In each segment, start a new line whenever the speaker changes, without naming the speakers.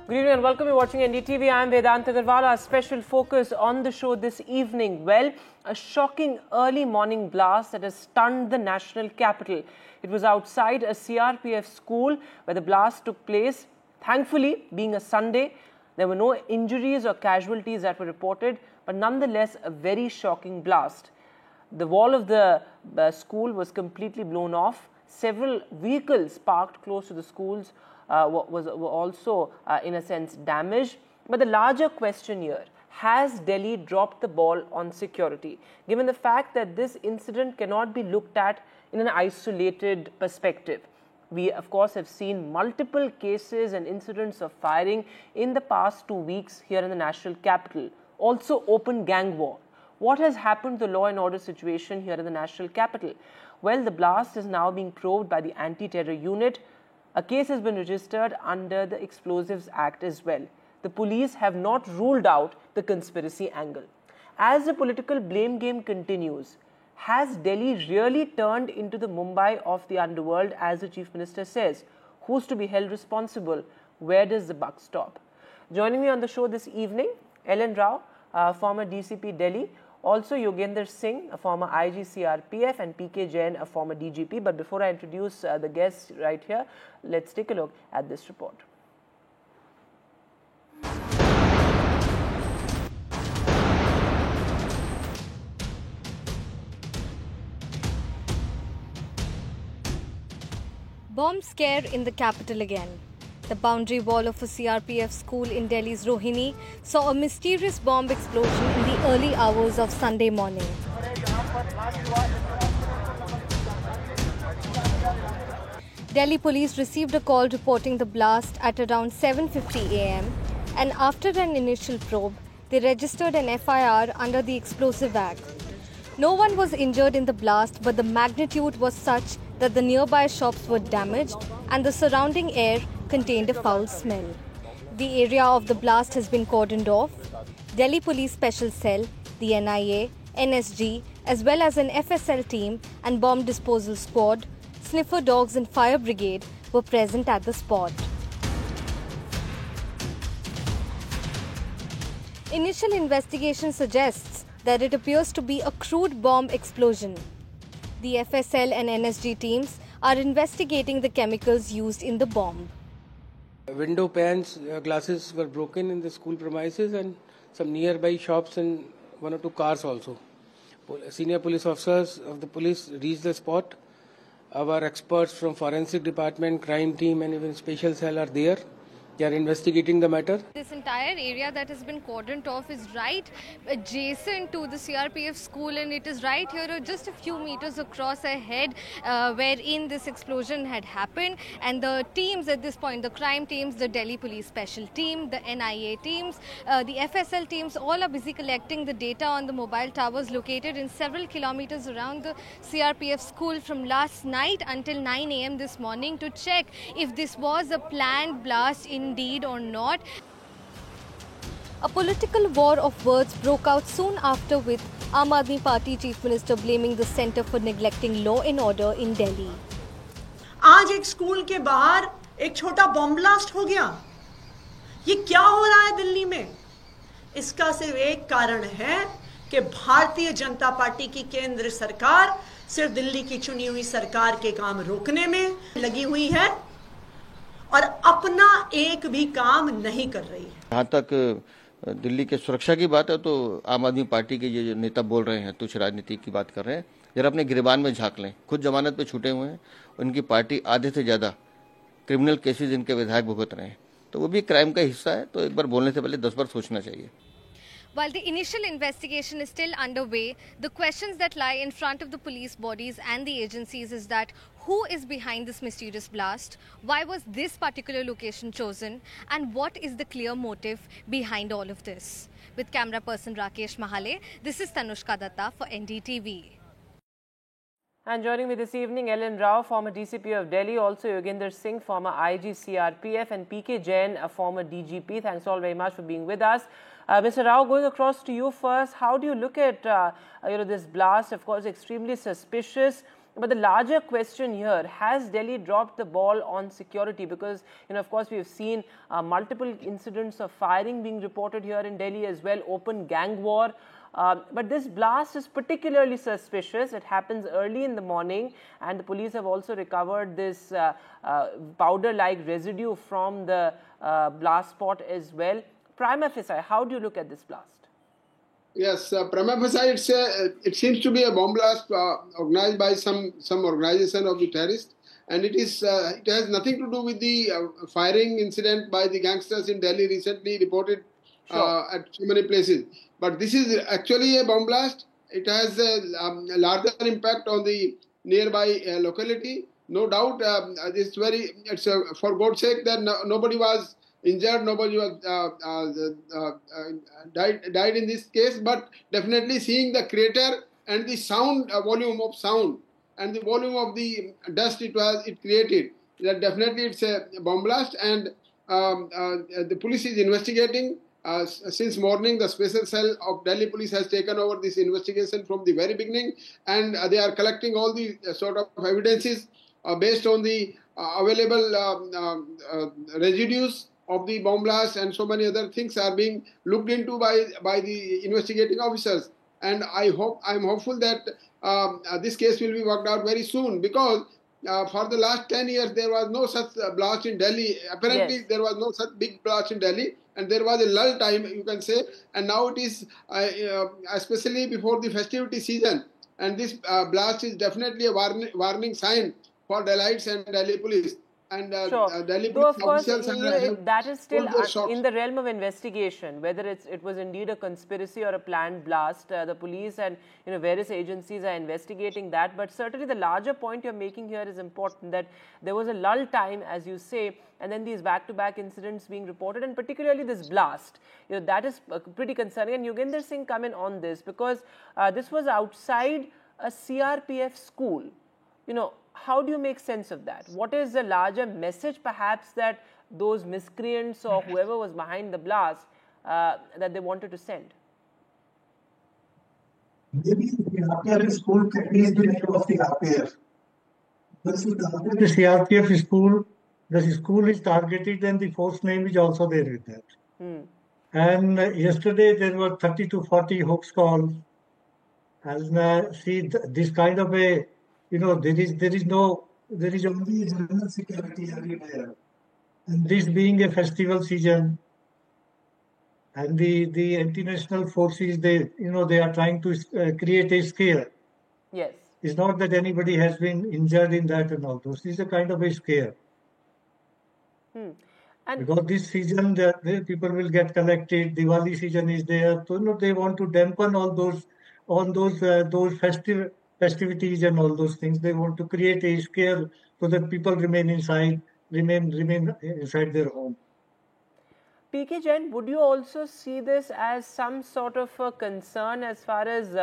Good evening and welcome. You're watching NDTV. I'm Vedant Agarwal. Our special focus on the show this evening. Well, a shocking early morning blast that has stunned the national capital. It was outside a CRPF school where the blast took place. Thankfully, being a Sunday, there were no injuries or casualties that were reported, but nonetheless, a very shocking blast. The wall of the school was completely blown off. Several vehicles parked close to the schools were also, in a sense, damaged. But the larger question here, has Delhi dropped the ball on security? Given the fact that this incident cannot be looked at in an isolated perspective. We, of course, have seen multiple cases and incidents of firing in the past 2 weeks here in the national capital. Also, open gang war. What has happened to the law and order situation here in the national capital? Well, the blast is now being probed by the anti-terror unit. A case has been registered under the Explosives Act as well. The police have not ruled out the conspiracy angle. As the political blame game continues, has Delhi really turned into the Mumbai of the underworld, as the Chief Minister says? Who's to be held responsible? Where does the buck stop? Joining me on the show this evening, Ellen Rao, former DCP Delhi, also Yogendra Singh, a former IG CRPF, and PK Jain, a former DGP. But before I introduce the guests right here, let's take a look at this report.
Bomb scare in the capital again. The boundary wall of a CRPF school in Delhi's Rohini saw a mysterious bomb explosion in the early hours of Sunday morning. Delhi police received a call reporting the blast at around 7:50 am, and after an initial probe, they registered an FIR under the Explosive Act. No one was injured in the blast, but the magnitude was such that the nearby shops were damaged and the surrounding air contained a foul smell. The area of the blast has been cordoned off. Delhi Police Special Cell, the NIA, NSG, as well as an FSL team and bomb disposal squad, sniffer dogs and fire brigade were present at the spot. Initial investigation suggests that it appears to be a crude bomb explosion. The FSL and NSG teams are investigating the chemicals used in the bomb.
Window panes, glasses were broken in the school premises, and some nearby shops and 1 or 2 cars also. Senior police officers of the police reached the spot. Our experts from forensic department, crime team and even special cell are there. They are investigating the matter.
This entire area that has been cordoned off is right adjacent to the CRPF school, and it is right here just a few meters across ahead wherein this explosion had happened. And the teams at this point, the crime teams, the Delhi Police Special Team, the NIA teams, the FSL teams, all are busy collecting the data on the mobile towers located in several kilometers around the CRPF school from last night until 9 am this morning to check if this was a planned blast indeed or not. A political war of words broke out soon after, with Aam Aadmi Party Chief Minister blaming the centre for neglecting law and order in Delhi.
आज एक school के बाहर एक छोटा bomb blast हो गया। ये क्या हो रहा है दिल्ली में? इसका सिर्फ एक कारण है कि भारतीय जनता पार्टी की केंद्र सरकार सिर्फ दिल्ली की चुनी हुई सरकार के काम रोकने में लगी हुई है और अपना एक भी काम नहीं कर रही है।
जहाँ तक दिल्ली के सुरक्षा की बात है तो आम आदमी पार्टी के ये जो नेता बोल रहे हैं, तुच्छ राजनीति की बात कर रहे हैं, जरा अपने गिरबान में झांक लें। खुद जमानत पे छूटे हुए हैं, उनकी पार्टी आधे से ज्यादा क्रिमिनल केसेस इनके विधायक भुगत रहे हैं, तो वो भी क्राइम का हिस्सा है। तो एक बार बोलने से पहले 10 बार सोचना चाहिए।
While the initial investigation is still underway, the questions that lie in front of the police bodies and the agencies is that who is behind this mysterious blast, why was this particular location chosen, and what is the clear motive behind all of this? With camera person Rakesh Mahale, this is Tanushka Datta for NDTV.
And joining me this evening, Ellen Rao, former DCP of Delhi, also Yogendra Singh, former IG CRPF, and PK Jain, a former DGP. Thanks all very much for being with us. Mr. Rao, going across to you first, how do you look at this blast? Of course, extremely suspicious. But the larger question here, has Delhi dropped the ball on security? Because, of course, we have seen multiple incidents of firing being reported here in Delhi as well, open gang war. But this blast is particularly suspicious. It happens early in the morning, and the police have also recovered this powder-like residue from the blast spot as well. Prima facie, how do you look at this blast?
Yes, prima facie, it seems to be a bomb blast organized by some organization of the terrorists, and it has nothing to do with the firing incident by the gangsters in Delhi recently reported at so many places. But this is actually a bomb blast. It has a larger impact on the nearby locality. No doubt, it's for God's sake that nobody was injured, nobody was died in this case, but definitely seeing the crater and the sound, volume of sound and the volume of the dust it created, that definitely it's a bomb blast, and the police is investigating. Since morning, the special cell of Delhi police has taken over this investigation from the very beginning, and they are collecting all the sort of evidences based on the available residues of the bomb blast, and so many other things are being looked into by the investigating officers. And I'm hopeful that this case will be worked out very soon, because for the last 10 years there was no such blast in Delhi. Apparently, yes, there was no such big blast in Delhi, and there was a lull time, you can say, and now it is especially before the festivity season, and this blast is definitely a warning sign for Delhiites and Delhi police. And Delhi
though, of course,
officials
that is still in the realm of investigation, whether it was indeed a conspiracy or a planned blast. The police and various agencies are investigating that. But certainly the larger point you're making here is important, that there was a lull time, as you say, and then these back-to-back incidents being reported, and particularly this blast. That is pretty concerning. And Yogendra Singh come in on this, because this was outside a CRPF school. How do you make sense of that? What is the larger message, perhaps, that those miscreants or whoever was behind the blast that they wanted to send?
Maybe the CRPF school is the name of the CRPF. But the CRPF school, the school is targeted, and the force name is also there with that. And yesterday there were 30 to 40 hoax calls. And see, this kind of a there is only general security everywhere, and this being a festival season, and the anti-national forces, they are trying to create a scare.
Yes,
it's not that anybody has been injured in that and all those. It's a kind of a scare.
And
because this season, the people will get collected. Diwali season is there, so they want to dampen all those festivities and all those things. They want to create a scare so that people remain inside their home.
PK Jain, would you also see this as some sort of a concern as far as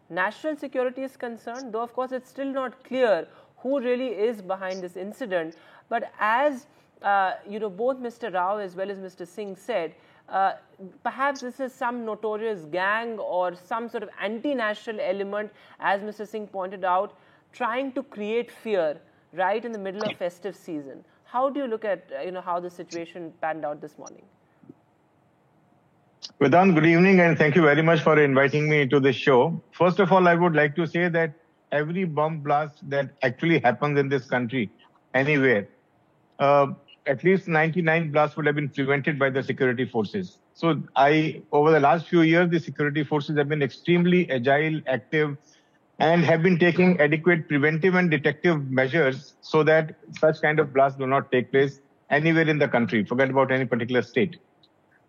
national security is concerned? Though, of course, it's still not clear who really is behind this incident. But as both Mr. Rao as well as Mr. Singh said, perhaps this is some notorious gang or some sort of anti-national element, as Mr. Singh pointed out, trying to create fear right in the middle of festive season. How do you look at how the situation panned out this morning?
Vedant, good evening, and thank you very much for inviting me to this show. First of all, I would like to say that every bomb blast that actually happens in this country, anywhere, at least 99 blasts would have been prevented by the security forces. So over the last few years, the security forces have been extremely agile, active, and have been taking adequate preventive and detective measures so that such kind of blasts do not take place anywhere in the country. Forget about any particular state.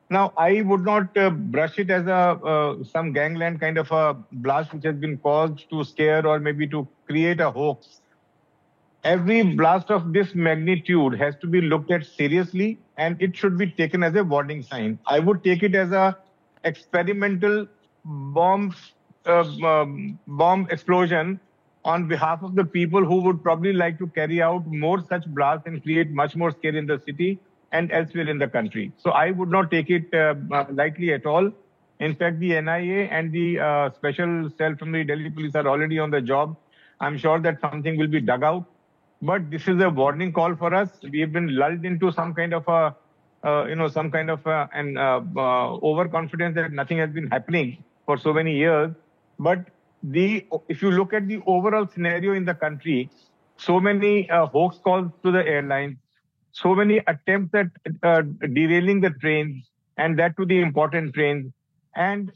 Now, I would not brush it as some gangland kind of a blast which has been caused to scare or maybe to create a hoax. Every blast of this magnitude has to be looked at seriously, and it should be taken as a warning sign. I would take it as a experimental bomb explosion on behalf of the people who would probably like to carry out more such blasts and create much more scare in the city and elsewhere in the country. So I would not take it lightly at all. In fact, the NIA and the special cell from the Delhi police are already on the job I'm sure that something will be dug out. But this is a warning call for us. We have been lulled into some kind of an overconfidence that nothing has been happening for so many years. But if you look at the overall scenario in the country, so many hoax calls to the airlines, so many attempts at derailing the trains, and that to the important trains, and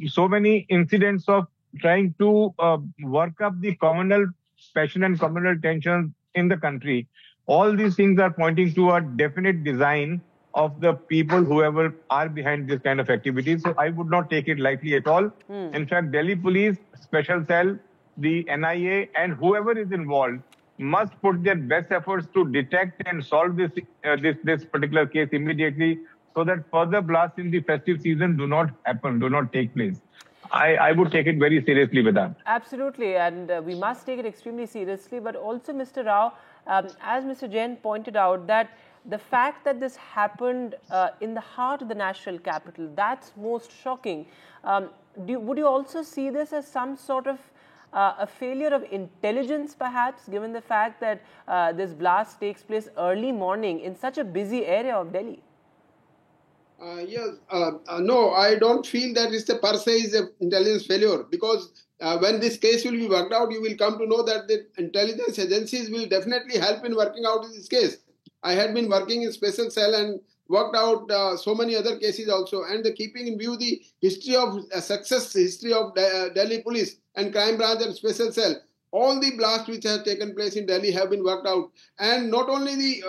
so many incidents of trying to work up the communal passion and communal tensions in the country. All these things are pointing to a definite design of the people, whoever are behind this kind of activities. So I would not take it lightly at all. In fact, Delhi Police, Special Cell, the NIA, and whoever is involved must put their best efforts to detect and solve this particular case immediately, so that further blasts in the festive season do not happen, do not take place. I would take it very seriously with that.
Absolutely, and we must take it extremely seriously. But also, Mr. Rao, as Mr. Jain pointed out, that the fact that this happened in the heart of the national capital, that's most shocking. Would you also see this as some sort of a failure of intelligence, perhaps, given the fact that this blast takes place early morning in such a busy area of Delhi?
Yes, no, I don't feel that it's per se is an intelligence failure, because when this case will be worked out, you will come to know that the intelligence agencies will definitely help in working out this case. I had been working in Special Cell and worked out so many other cases also, and keeping in view the history of success history of Delhi Police and Crime Branch and Special Cell. All the blasts which have taken place in Delhi have been worked out, and not only the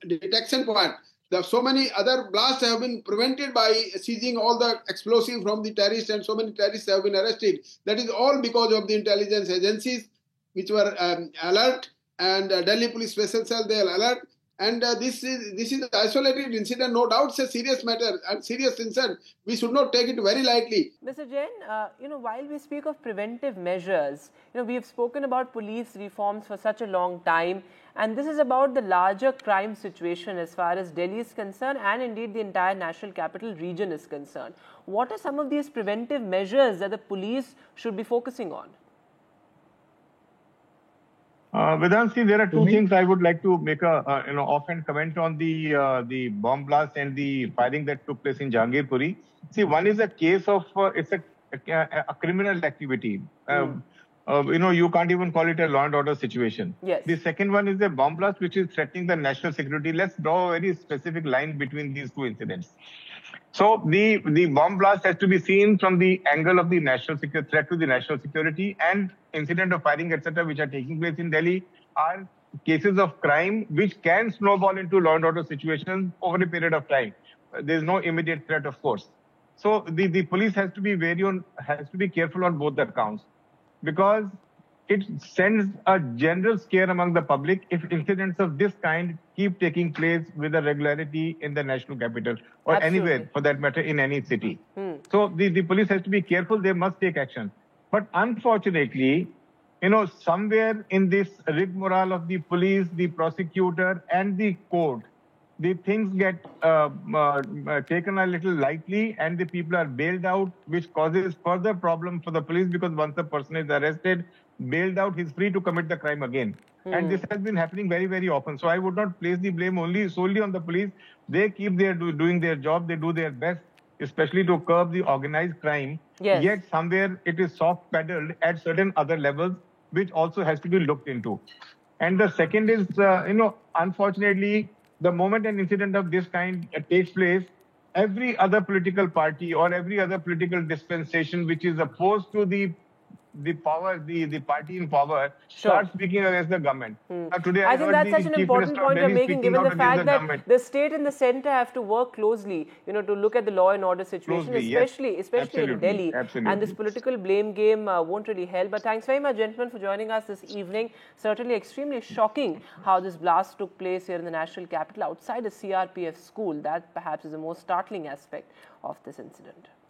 detection part. So many other blasts have been prevented by seizing all the explosives from the terrorists, and so many terrorists have been arrested. That is all because of the intelligence agencies, which were alert, and Delhi Police Special Cell, they are alert. And this is an isolated incident, no doubt it's a serious matter and serious incident. We should not take it very lightly.
Mr. Jain, while we speak of preventive measures, we have spoken about police reforms for such a long time, and this is about the larger crime situation as far as Delhi is concerned, and indeed the entire national capital region is concerned. What are some of these preventive measures that the police should be focusing on?
Vedanshi, there are two things I would like to make a offhand comment on the bomb blast and the firing that took place in Jahangirpuri. See, one is a case of it's a criminal activity. You can't even call it a law and order situation.
Yes.
The second one is a bomb blast which is threatening the national security. Let's draw a very specific line between these two incidents. So the bomb blast has to be seen from the angle of the national security, threat to the national security, and incident of firing, etc., which are taking place in Delhi are cases of crime which can snowball into law and order situations over a period of time. There is no immediate threat, of course. So the police has to be careful on both the accounts, because it sends a general scare among the public if incidents of this kind keep taking place with a regularity in the national capital or
Absolutely.
anywhere for that matter in any city. So the police has to be careful, they must take action. But unfortunately, somewhere in this rigmarole of the police, the prosecutor and the court, the things get taken a little lightly and the people are bailed out, which causes further problem for the police, because once the person is arrested, bailed out, he's free to commit the crime again. And this has been happening very, very often. So I would not place the blame solely on the police. They keep doing their job, they do their best, especially to curb the organized crime.
Yes.
Yet somewhere it is soft-pedaled at certain other levels, which also has to be looked into. And the second is, unfortunately, the moment an incident of this kind takes place, every other political party or every other political dispensation which is opposed to the party in power starts speaking against the government. Today
I think that's such an important point you're making, given the fact that the state and the centre have to work closely, to look at the law and order situation, especially in Delhi.
Absolutely.
And this political blame game won't really help. But thanks very much, gentlemen, for joining us this evening. Certainly extremely shocking how this blast took place here in the national capital outside a CRPF school. That perhaps is the most startling aspect of this incident.